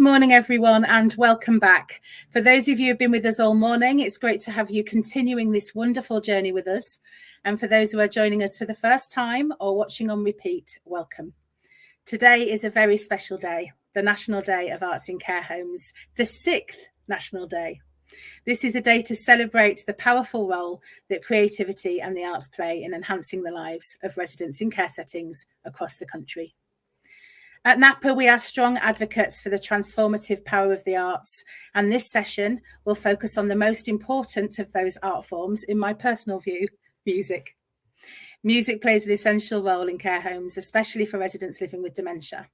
morning, everyone, and welcome back. For those of you who've been with us all morning, it's great to have you continuing this wonderful journey with us. And for those who are joining us for the first time or watching on repeat, welcome. Today is a very special day, the National Day of Arts in Care Homes, the 6th National Day. This is a day to celebrate the powerful role that creativity and the arts play in enhancing the lives of residents in care settings across the country. At NAPA, we are strong advocates for the transformative power of the arts, and this session will focus on the most important of those art forms, in my personal view, music. Music plays an essential role in care homes, especially for residents living with dementia.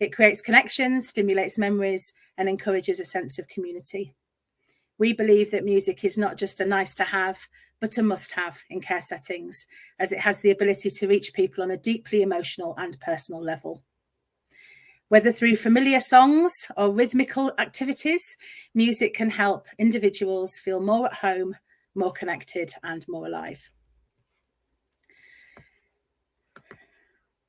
It creates connections, stimulates memories, and encourages a sense of community. We believe that music is not just a nice to have, but a must have in care settings, as it has the ability to reach people on a deeply emotional and personal level. Whether through familiar songs or rhythmical activities, music can help individuals feel more at home, more connected, and more alive.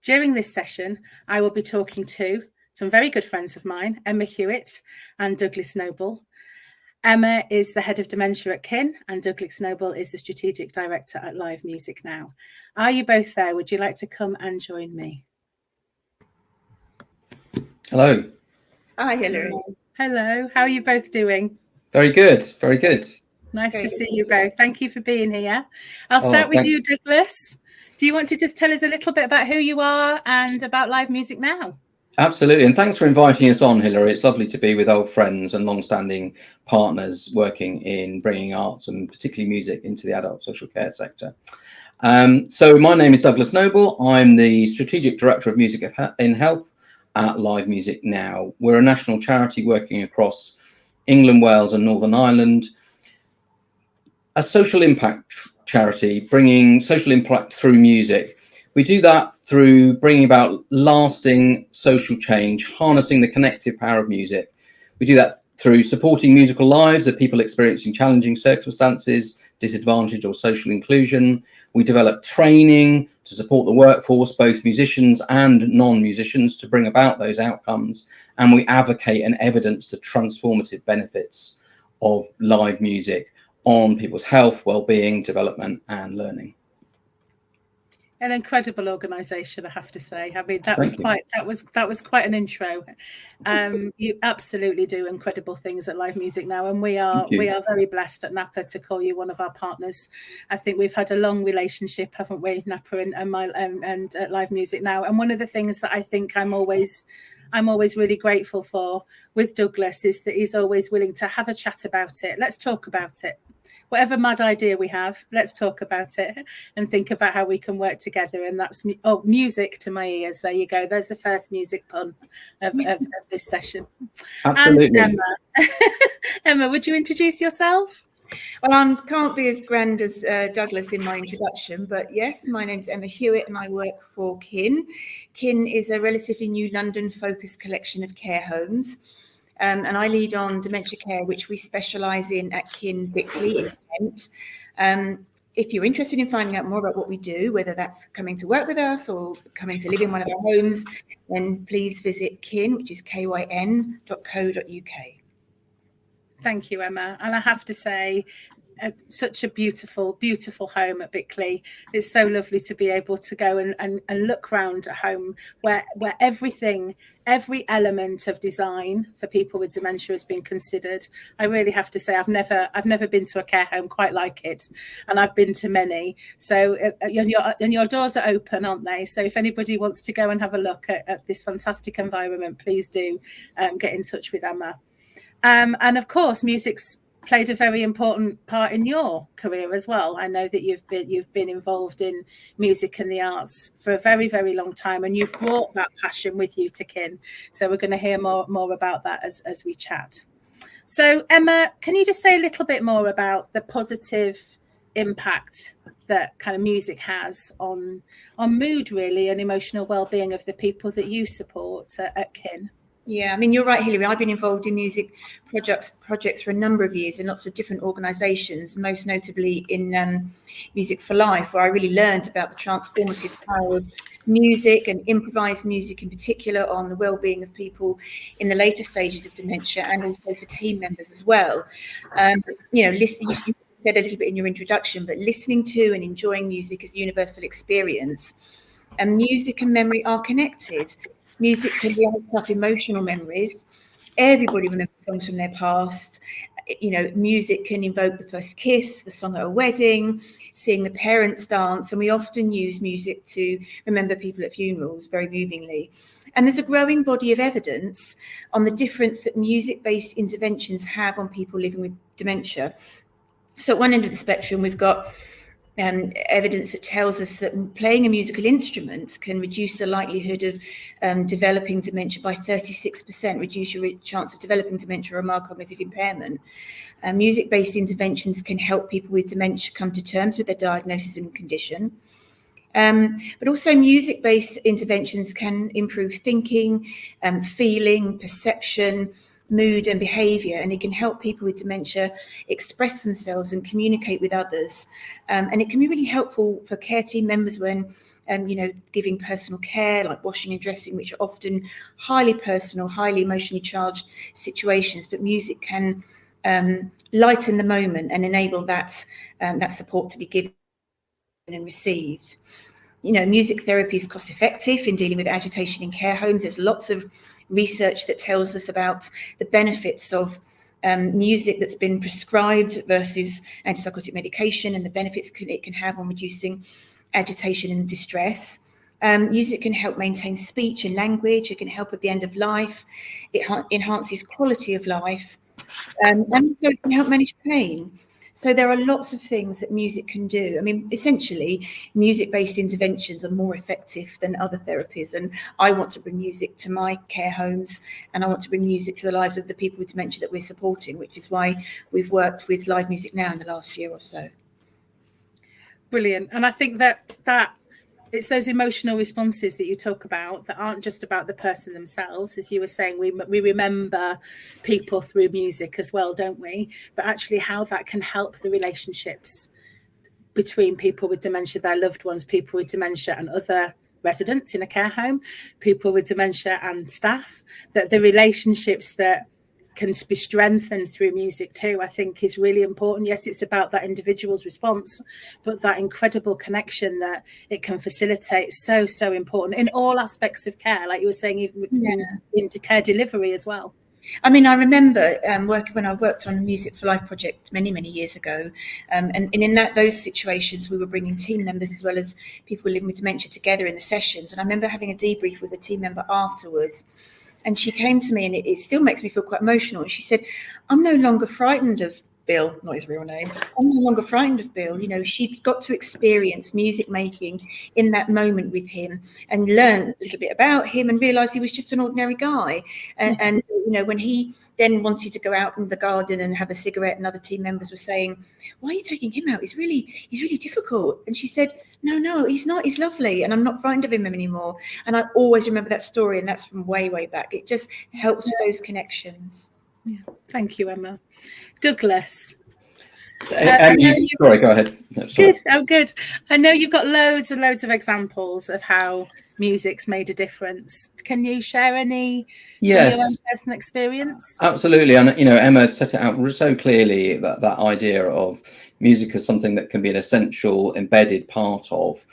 During this session, I will be talking to some very good friends of mine, Emma Hewat and Douglas Noble. Emma is the head of dementia at Kyn, and Douglas Noble is the strategic director at Live Music Now. Are you both there? Would you like to come and join me? Hello. Hi, Hilary. Hello. How are you both doing? Very good. Very good. Nice to see you both. Thank you for being here. I'll start with you, Douglas. Do you want to just tell us a little bit about who you are and about Live Music Now? Absolutely. And thanks for inviting us on, Hilary. It's lovely to be with old friends and long-standing partners working in bringing arts and particularly music into the adult social care sector. So my name is Douglas Noble. I'm the strategic director of music in health at Live Music Now. We're a national charity working across England, Wales and Northern Ireland. A social impact charity bringing social impact through music. We do that through bringing about lasting social change, harnessing the connective power of music. We do that through supporting musical lives of people experiencing challenging circumstances, disadvantage or social inclusion. We develop training to support the workforce, both musicians and non-musicians, to bring about those outcomes. And we advocate and evidence the transformative benefits of live music on people's health, well-being, development and learning. An incredible organisation, I have to say. I mean, that was quite an intro. You absolutely do incredible things at Live Music Now, and we are very blessed at NAPA to call you one of our partners. I think we've had a long relationship, haven't we, NAPA and at Live Music Now. And one of the things that I think I'm always really grateful for with Douglas is that he's always willing to have a chat about it. Let's talk about it. Whatever mad idea we have, let's talk about it and think about how we can work together. And that's music to my ears. There you go. There's the first music pun of this session. Absolutely. And Emma, would you introduce yourself? Well, I can't be as grand as Douglas in my introduction, but yes, my name's Emma Hewat and I work for Kyn. Kyn is a relatively new London-focused collection of care homes. And I lead on dementia care, which we specialise in at Kyn Bickley in Kent. If you're interested in finding out more about what we do, whether that's coming to work with us or coming to live in one of our homes, then please visit Kyn, which is kyn.co.uk. Thank you, Emma. And I have to say, such a beautiful home at Bickley. It's so lovely to be able to go and look round a home where every element of design for people with dementia has been considered. I really have to say I've never been to a care home quite like it, and I've been to many. So and your doors are open, aren't they? So if anybody wants to go and have a look at this fantastic environment, please do get in touch with Emma. And of course, music's played a very important part in your career as well. I know that you've been involved in music and the arts for a very, very long time, and you've brought that passion with you to Kyn. So we're going to hear more about that as we chat. So Emma, can you just say a little bit more about the positive impact that kind of music has on mood, really, and emotional well-being of the people that you support at Kyn? Yeah, I mean, you're right, Hilary. I've been involved in music projects for a number of years in lots of different organisations, most notably in Music for Life, where I really learned about the transformative power of music and improvised music in particular on the well-being of people in the later stages of dementia, and also for team members as well. You know, listen, you said a little bit in your introduction, but listening to and enjoying music is a universal experience, and music and memory are connected. Music can light up emotional memories. Everybody remembers songs from their past. You know, music can invoke the first kiss, the song at a wedding, seeing the parents dance, and we often use music to remember people at funerals very movingly. And there's a growing body of evidence on the difference that music-based interventions have on people living with dementia. So at one end of the spectrum, we've got evidence that tells us that playing a musical instrument can reduce the likelihood of developing dementia by 36%, reduce your chance of developing dementia or mild cognitive impairment. Music-based interventions can help people with dementia come to terms with their diagnosis and condition. But also music-based interventions can improve thinking, feeling, perception, mood and behaviour, and it can help people with dementia express themselves and communicate with others. And it can be really helpful for care team members when you know, giving personal care like washing and dressing, which are often highly personal, highly emotionally charged situations, but music can lighten the moment and enable that that support to be given and received. You know, music therapy is cost effective in dealing with agitation in care homes. There's lots of research that tells us about the benefits of music that's been prescribed versus antipsychotic medication, and the benefits it can have on reducing agitation and distress. Music can help maintain speech and language. It can help at the end of life. It enhances quality of life, and also it can help manage pain. So there are lots of things that music can do. I mean, essentially, music-based interventions are more effective than other therapies. And I want to bring music to my care homes, and I want to bring music to the lives of the people with dementia that we're supporting, which is why we've worked with live music now in the last year or so. Brilliant. And I think that it's those emotional responses that you talk about that aren't just about the person themselves. As you were saying, we remember people through music as well, don't we? But actually how that can help the relationships between people with dementia, their loved ones, people with dementia and other residents in a care home, people with dementia and staff, that the relationships that can be strengthened through music too, I think is really important. Yes, it's about that individual's response, but that incredible connection that it can facilitate is so important in all aspects of care, like you were saying, even into care delivery as well. I mean, I remember when I worked on a Music for Life project many years ago, and in those situations we were bringing team members as well as people living with dementia together in the sessions, and I remember having a debrief with a team member afterwards. And she came to me, and it still makes me feel quite emotional. And she said, I'm no longer frightened of Bill, not his real name. I'm no longer frightened of Bill. You know, she got to experience music making in that moment with him and learn a little bit about him and realised he was just an ordinary guy. And you know, when he then wanted to go out in the garden and have a cigarette, and other team members were saying, why are you taking him out? He's really difficult. And she said, no, he's not. He's lovely. And I'm not frightened of him anymore. And I always remember that story. And that's from way back. It just helps with those connections. Yeah. Thank you, Emma. Douglas. Sorry, go ahead. No, good. Oh, good. I know you've got loads and loads of examples of how music's made a difference. Can you share any from your own personal experience? Absolutely. And, you know, Emma set it out so clearly that idea of music as something that can be an essential, embedded part of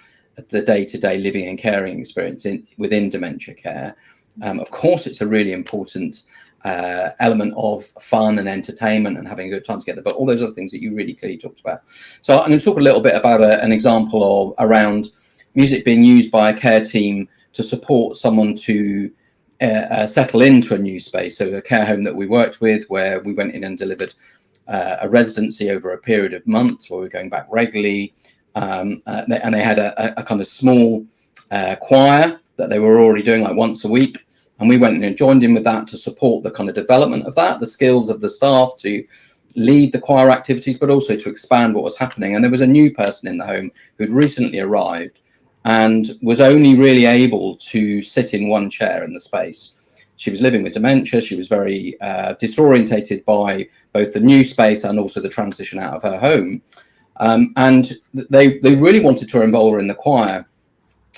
the day-to-day living and caring experience within dementia care. Of course, it's a really important element of fun and entertainment and having a good time together, but all those other things that you really clearly talked about. So I'm going to talk a little bit about an example of around music being used by a care team to support someone to settle into a new space. So a care home that we worked with, where we went in and delivered a residency over a period of months, where we were going back regularly, and they had a kind of small choir that they were already doing like once a week. And we went in and joined in with that to support the kind of development of that, the skills of the staff to lead the choir activities, but also to expand what was happening. And there was a new person in the home who'd recently arrived and was only really able to sit in one chair in the space. she was living with dementia. She was very disorientated by both the new space and also the transition out of her home. And they really wanted to involve her in the choir.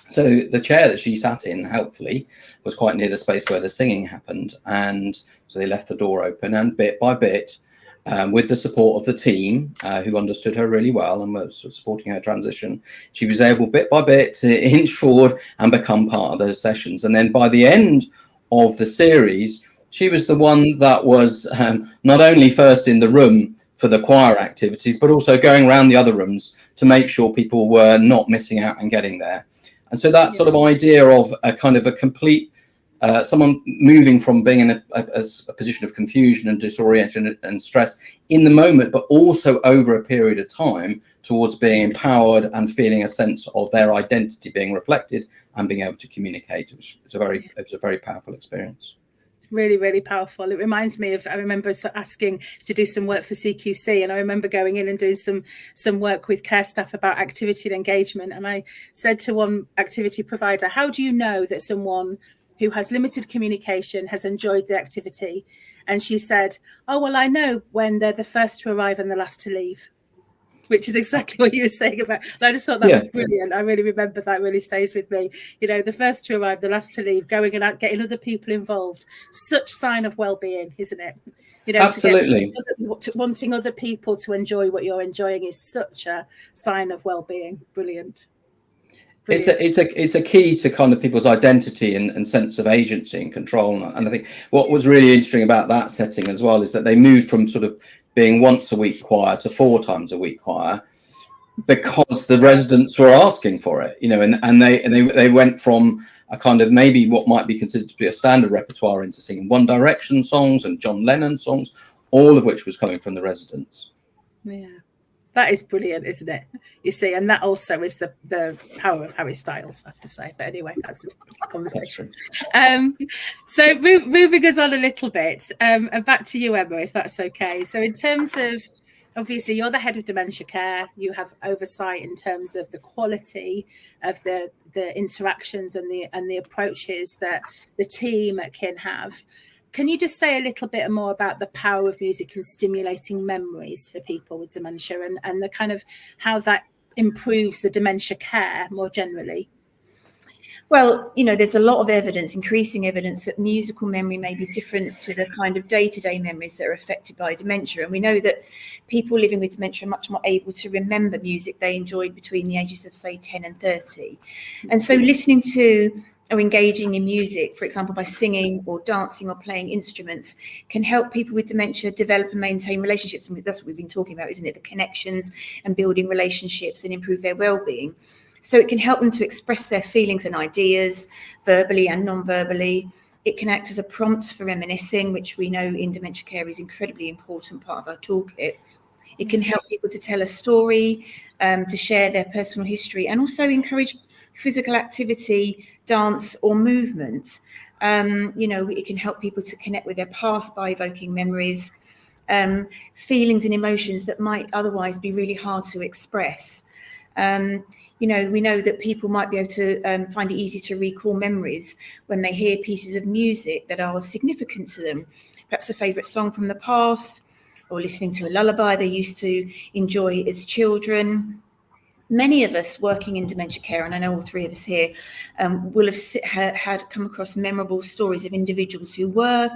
So the chair that she sat in, helpfully, was quite near the space where the singing happened. And so they left the door open, and bit by bit, with the support of the team, who understood her really well and was supporting her transition, she was able bit by bit to inch forward and become part of those sessions. And then by the end of the series, she was the one that was not only first in the room for the choir activities, but also going around the other rooms to make sure people were not missing out and getting there. And so that sort of idea of a kind of a complete, someone moving from being in a position of confusion and disorientation and stress in the moment, but also over a period of time towards being empowered and feeling a sense of their identity being reflected and being able to communicate. It was a very powerful experience. Really, really powerful. It reminds me of, I remember asking to do some work for CQC, and I remember going in and doing some work with care staff about activity and engagement. And I said to one activity provider, how do you know that someone who has limited communication has enjoyed the activity? And she said, oh, well, I know when they're the first to arrive and the last to leave. Which is exactly what you were saying about. And I just thought that was brilliant. I really remember that, really stays with me. You know, the first to arrive, the last to leave, going and out, getting other people involved. Such sign of well-being, isn't it? You know, absolutely. Wanting other people to enjoy what you're enjoying is such a sign of well-being. Brilliant. It's a key to kind of people's identity and sense of agency and control. And I think what was really interesting about that setting as well is that they moved from sort of being once a week choir to 4 times a week choir because the residents were asking for it, you know, and they went from a kind of maybe what might be considered to be a standard repertoire into singing One Direction songs and John Lennon songs, all of which was coming from the residents. Yeah. That is brilliant, isn't it? You see, and that also is the power of Harry Styles, I have to say. But anyway, that's a conversation. So moving us on a little bit, and back to you, Emma, if that's okay. So in terms of, obviously, you're the head of dementia care. You have oversight in terms of the quality of the interactions and the approaches that the team at Kyn have. Can you just say a little bit more about the power of music in stimulating memories for people with dementia and the kind of how that improves the dementia care more generally? Well, you know, there's a lot of evidence, increasing evidence, that musical memory may be different to the kind of day-to-day memories that are affected by dementia. And we know that people living with dementia are much more able to remember music they enjoyed between the ages of, say, 10 and 30. And so listening to or engaging in music, for example, by singing or dancing or playing instruments, can help people with dementia develop and maintain relationships. And that's what we've been talking about, isn't it? The connections and building relationships and improve their well-being. So it can help them to express their feelings and ideas verbally and non-verbally. It can act as a prompt for reminiscing, which we know in dementia care is an incredibly important part of our toolkit. It can help people to tell a story, to share their personal history, and also encourage physical activity, dance or movement. You know, it can help people to connect with their past by evoking memories, feelings and emotions that might otherwise be really hard to express. You know, we know that people might be able to find it easy to recall memories when they hear pieces of music that are significant to them, perhaps a favourite song from the past, or listening to a lullaby they used to enjoy as children. Many of us working in dementia care, and I know all 3 of us here, will have had come across memorable stories of individuals who were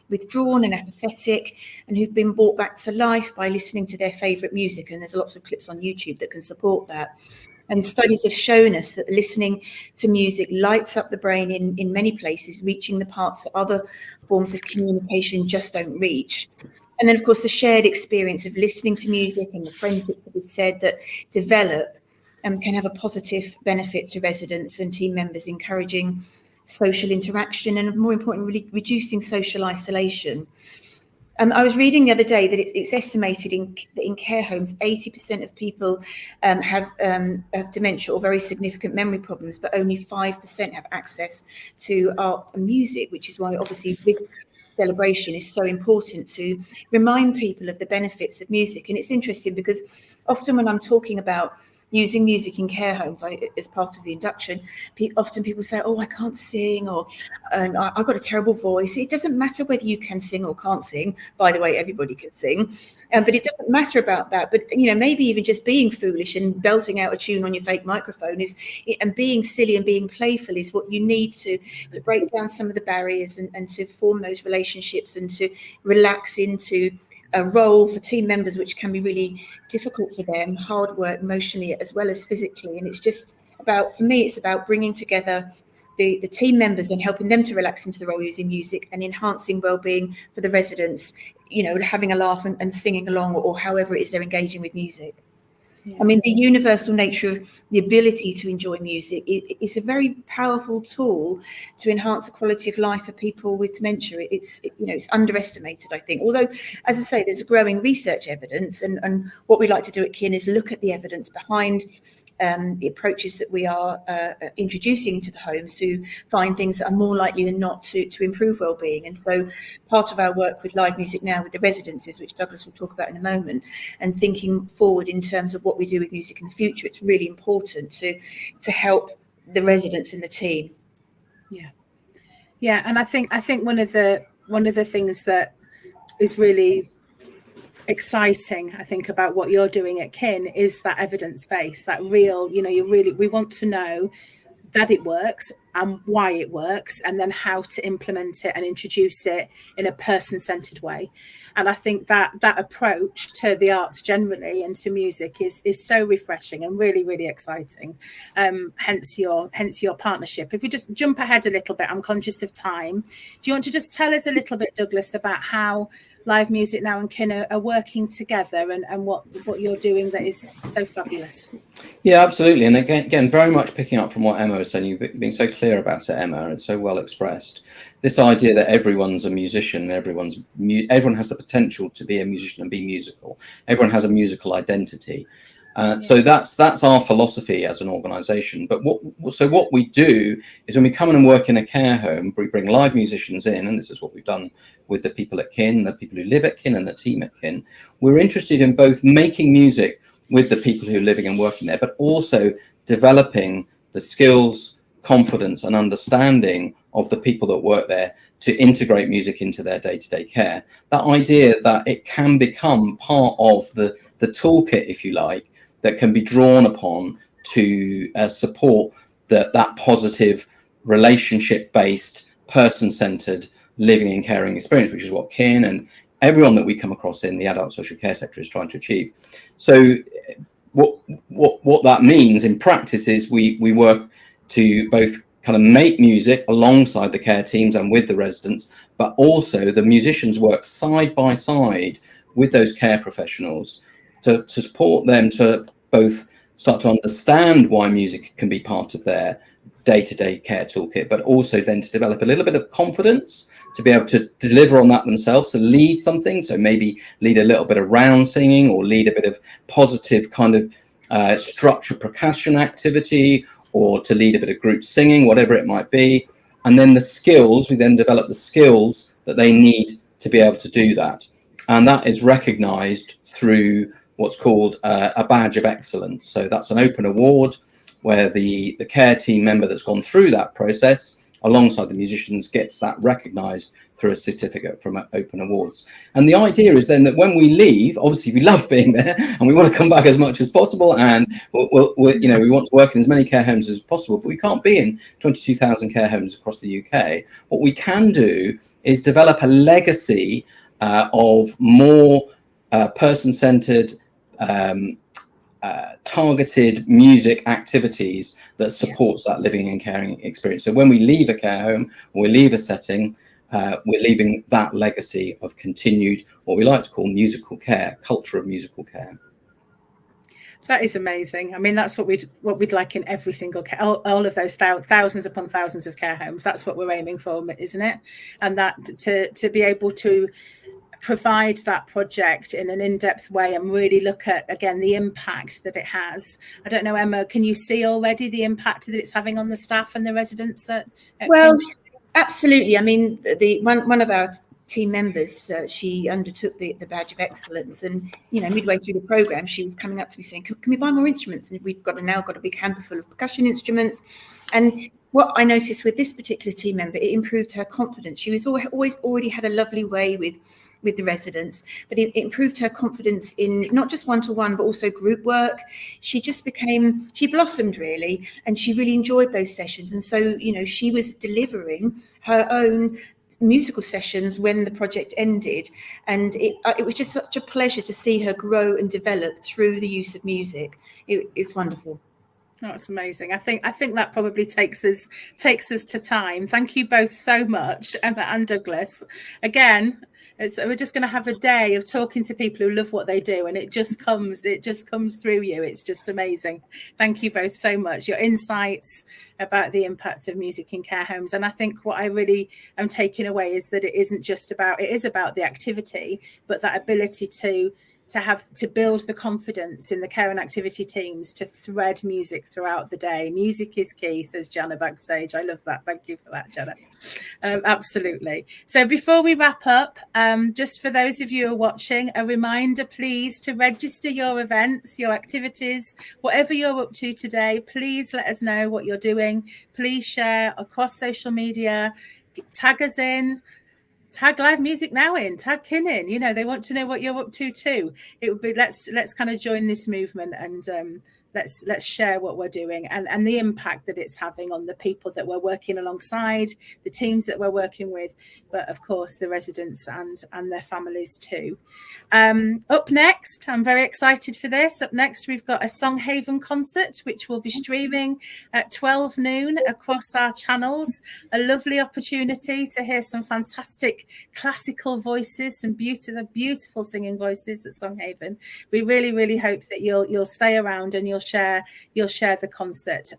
withdrawn and apathetic and who've been brought back to life by listening to their favourite music. And there's lots of clips on YouTube that can support that. And studies have shown us that listening to music lights up the brain in many places, reaching the parts that other forms of communication just don't reach. And then, of course, the shared experience of listening to music and the friendships that we've said that develop can have a positive benefit to residents and team members, encouraging social interaction and, more importantly, reducing social isolation. I was reading the other day that it's estimated that in care homes, 80% of people have dementia or very significant memory problems, but only 5% have access to art and music, which is why obviously this celebration is so important to remind people of the benefits of music. And it's interesting because often when I'm talking about using music in care homes, as part of the induction, often people say, oh, I can't sing, or I've got a terrible voice. It doesn't matter whether you can sing or can't sing. By the way, everybody can sing, but it doesn't matter about that. But, you know, maybe even just being foolish and belting out a tune on your fake microphone and being silly and being playful is what you need to break down some of the barriers and to form those relationships and to relax into a role for team members, which can be really difficult for them, hard work emotionally as well as physically. And it's just about, for me, it's about bringing together the team members and helping them to relax into the role using music and enhancing well-being for the residents, you know, having a laugh and singing along, or however it is they're engaging with music. I mean, the universal nature of the ability to enjoy music is a very powerful tool to enhance the quality of life for people with dementia. It's underestimated, I think. Although, as I say, there's growing research evidence, and what we like to do at Kyn is look at the evidence behind the approaches that we are introducing into the homes to find things that are more likely than not to improve well-being. And so part of our work with live music now with the residences, which Douglas will talk about in a moment, and thinking forward in terms of what we do with music in the future, it's really important to help the residents and the team. Yeah, and I think one of the things that is really exciting, I think, about what you're doing at Kyn is that evidence base, that real, you know, we want to know that it works and why it works, and then how to implement it and introduce it in a person-centered way. And I think that approach to the arts generally and to music is so refreshing and really, really exciting. Hence your partnership. If we just jump ahead a little bit, I'm conscious of time. Do you want to just tell us a little bit, Douglas, about how Live Music Now and Kyn are working together, and what you're doing that is so fabulous? Yeah, absolutely. And again, very much picking up from what Emma was saying, you've been so clear about it, Emma, and so well expressed. This idea that everyone's a musician, everyone has the potential to be a musician and be musical. Everyone has a musical identity. So that's our philosophy as an organisation. But what we do is, when we come in and work in a care home, we bring live musicians in, and this is what we've done with the people at Kyn, the people who live at Kyn, and the team at Kyn. We're interested in both making music with the people who are living and working there, but also developing the skills, confidence, and understanding of the people that work there to integrate music into their day-to-day care. That idea that it can become part of the toolkit, if you like, that can be drawn upon to support that positive relationship-based, person-centered living and caring experience, which is what Kyn and everyone that we come across in the adult social care sector is trying to achieve. So what that means in practice is we work to both kind of make music alongside the care teams and with the residents, but also the musicians work side by side with those care professionals to support them to both start to understand why music can be part of their day-to-day care toolkit, but also then to develop a little bit of confidence to be able to deliver on that themselves, to lead something. So maybe lead a little bit of round singing, or lead a bit of positive kind of structured percussion activity, or to lead a bit of group singing, whatever it might be. And then the skills, we then develop the skills that they need to be able to do that. And that is recognized through what's called a badge of excellence. So that's an open award where the care team member that's gone through that process alongside the musicians gets that recognized through a certificate from Open Awards. And the idea is then that when we leave, obviously we love being there and we want to come back as much as possible, and we want to work in as many care homes as possible, but we can't be in 22,000 care homes across the UK. What we can do is develop a legacy of more person-centered, targeted music activities that supports that living and caring experience. So when we leave a care home or we leave a setting, we're leaving that legacy of continued, what we like to call musical care, culture of musical care. That is amazing. I mean, that's what we'd like in every single care, all of those thousands upon thousands of care homes. That's what we're aiming for, isn't it? And that to be able to provide that project in an in-depth way and really look at, again, the impact that it has. I don't know, Emma, can you see already the impact that it's having on the staff and the residents? Well, absolutely. I mean, one of our team members, she undertook the badge of excellence. And, you know, midway through the program, she was coming up to me saying, can we buy more instruments? And we've now got a big hamper full of percussion instruments. And what I noticed with this particular team member, it improved her confidence. She was always already had a lovely way with the residents, but it improved her confidence in not just one-to-one, but also group work. She blossomed really, and she really enjoyed those sessions. And so, you know, she was delivering her own musical sessions when the project ended, and it was just such a pleasure to see her grow and develop through the use of music. It's wonderful. That's amazing. I think that probably takes us to time. Thank you both so much, Emma and Douglas. Again, we're just going to have a day of talking to people who love what they do, and it just comes through you. It's just amazing. Thank you both so much. Your insights about the impact of music in care homes, and I think what I really am taking away is that it is about the activity, but that ability to build the confidence in the care and activity teams to thread music throughout the day. Music is key, says Jana backstage. I love that. Thank you for that, Jana. Absolutely. So before we wrap up, just for those of you who are watching, a reminder, please, to register your events, your activities, whatever you're up to today. Please let us know what you're doing. Please share across social media, tag us in. Tag Live Music Now in, tag Kyn in. You know, they want to know what you're up to too. It would be let's kind of join this movement, and let's share what we're doing and the impact that it's having on the people that we're working alongside, the teams that we're working with, but of course the residents and their families too. Up next, I'm very excited for this. Up next, we've got a Songhaven concert, which will be streaming at 12 noon across our channels. A lovely opportunity to hear some fantastic classical voices, some beautiful singing voices at Songhaven. We really, really hope that you'll stay around and you'll share the concert.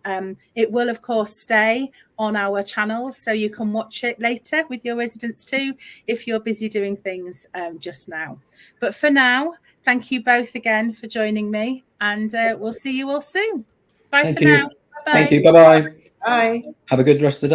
It will, of course, stay on our channels, so you can watch it later with your residents too, if you're busy doing things just now. But for now, thank you both again for joining me, and we'll see you all soon. Bye. Thank you. Now. Bye-bye. Thank you. Bye-bye. Bye. Have a good rest of the day.